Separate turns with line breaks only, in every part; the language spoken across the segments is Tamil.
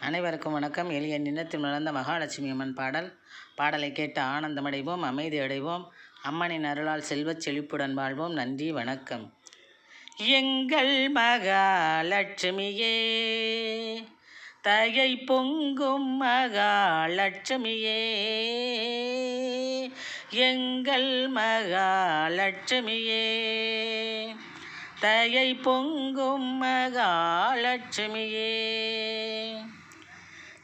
அனைவருக்கும் வணக்கம். எளிய நிலத்தில் மலர்ந்த மகாலட்சுமி அம்மன் பாடலை கேட்டு ஆனந்தமடைவோம், அமைதி அடைவோம். அம்மனின் அருளால் செல்வச் செழிப்புடன் வாழ்வோம். நன்றி, வணக்கம். எங்கள் மகாலட்சுமியே, தயை பொங்கும் மகாலட்சுமியே, எங்கள் மகாலட்சுமியே, தயை பொங்கும் மகாலட்சுமியே,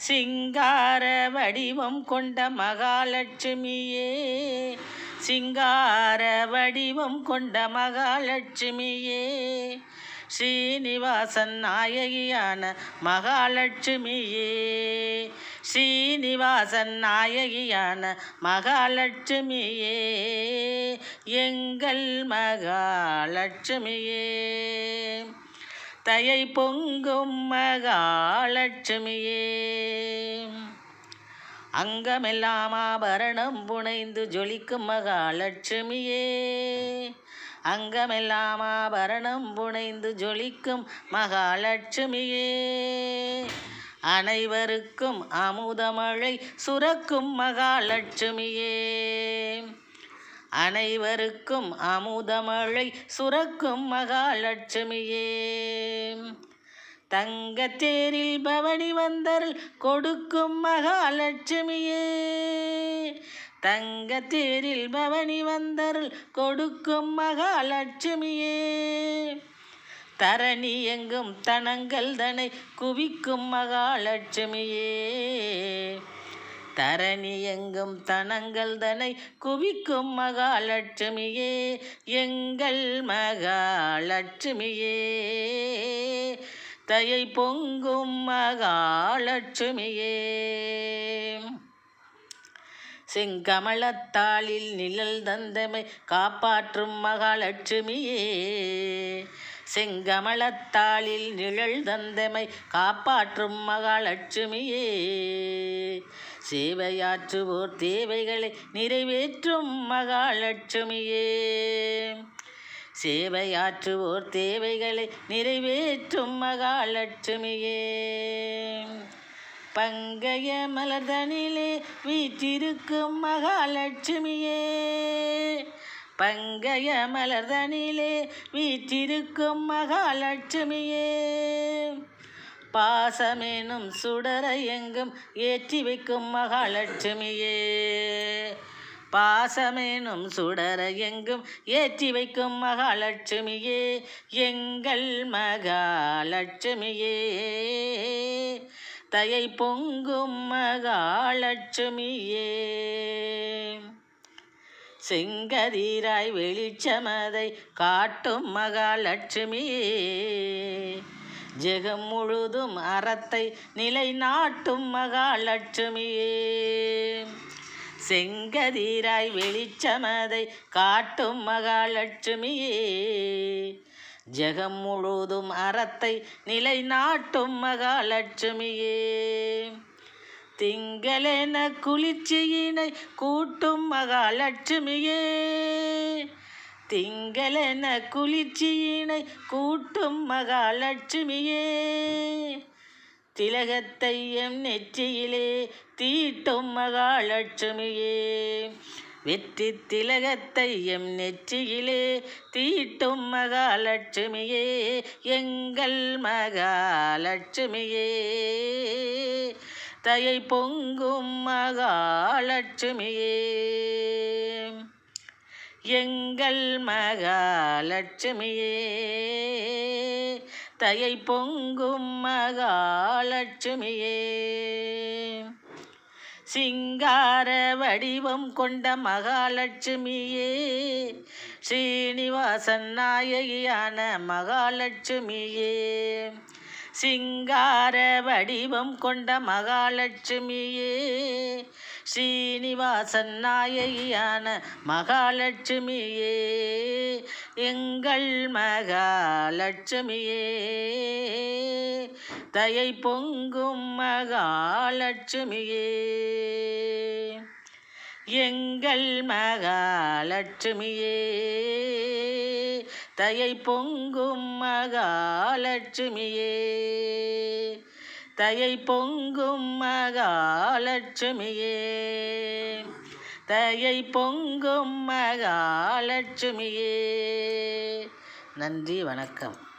சிங்கார வடிவம் கொண்ட மகாலட்சுமியே, சிங்கார வடிவம் கொண்ட மகாலட்சுமியே, ஸ்ரீனிவாசன் நாயகியான மகாலட்சுமியே, ஸ்ரீனிவாசன் நாயகியான மகாலட்சுமியே, எங்கள் மகாலட்சுமியே, தயை பொங்கும் மகாலட்சுமியே, அங்கமெல்லாம் ஆபரணம் புனைந்து ஜொலிக்கும் மகாலட்சுமியே, அங்கமெல்லாம் ஆபரணம் புனைந்து ஜொலிக்கும் மகாலட்சுமியே, அனைவருக்கும் அமுதமழை சுரக்கும் மகாலட்சுமியே, அனைவருக்கும் அமுதமழை சுரக்கும் மகாலட்சுமியே, தங்கத்தேரில் பவனி வந்தருள் கொடுக்கும் மகாலட்சுமியே, தங்கத்தேரில் பவனி வந்தருள் கொடுக்கும் மகாலட்சுமியே, தரணி எங்கும் தனங்கள் தனை குவிக்கும் மகாலட்சுமியே, தரணி எங்கும் தனங்கள் தனை குவிக்கும் மகாலட்சுமியே, எங்கள் மகாலட்சுமியே, தயை பொங்கும் மகாலட்சுமியே, செங்கமலத்தாளில் நிழல் தந்தமை காப்பாற்றும் மகாலட்சுமியே, செங்கமலத்தாளில் நிழல் தந்தமை காப்பாற்றும் மகாலட்சுமியே, சேவையாற்றுவோர் தேவைகளை நிறைவேற்றும் மகாலட்சுமியே, சேவையாற்றுவோர் தேவைகளை நிறைவேற்றும் மகாலட்சுமியே, பங்கைய மலர்தனிலே வீற்றிருக்கும் மகாலட்சுமியே, பங்கைய மலர்தனிலே வீற்றிருக்கும் மகாலட்சுமியே, பாசமேனும் சுடரை எங்கும் ஏற்றி வைக்கும் மகாலட்சுமியே, பாசமேனும் சுடரை எங்கும் ஏற்றி வைக்கும் மகாலட்சுமியே, எங்கள் மகாலட்சுமியே, தயை பொங்கும் மகாலட்சுமியே, செங்கதிராய் வெளிச்சமதை காட்டும் மகாலட்சுமியே, ஜெகம் முழுதும் அறத்தை நிலைநாட்டும் மகாலட்சுமியே, செங்கதிராய் வெளிச்சமதை காட்டும் மகாலட்சுமியே, ஜெகம் முழுதும் அறத்தை நிலைநாட்டும் மகாலட்சுமியே, திங்களென குளிர்ச்சியினை கூட்டும் மகாலட்சுமியே, திங்களென குளிர்ச்சியினை கூட்டும் மகாலட்சுமியே, திலகத்தை எம் நெற்றியிலே தீட்டும் மகாலட்சுமியே, வெற்றி திலகத்தை எம் நெற்றியிலே தீட்டும் மகாலட்சுமியே, எங்கள் மகாலட்சுமியே, தயை பொங்கும் மகாலட்சுமியே, எங்கள் மகாலட்சுமியே, தயை பொங்கும் மகாலட்சுமியே, சிங்கார வடிவம் கொண்ட மகாலட்சுமியே, ஸ்ரீனிவாசன் நாயகியான மகாலட்சுமியே, சிங்கார வடிவம் கொண்ட மகாலட்சுமியே, ஸ்ரீனிவாசன் நாயகியான மகாலட்சுமியே, எங்கள் மகாலட்சுமியே, தயை பொங்கும் மகாலட்சுமியே, எங்கள் மகாலட்சுமியே, தயை பொங்கும் மகாலட்சுமியே, தயை பொங்கும் மகாலட்சுமியே, தயை பொங்கும் மகாலட்சுமியே. நன்றி, வணக்கம்.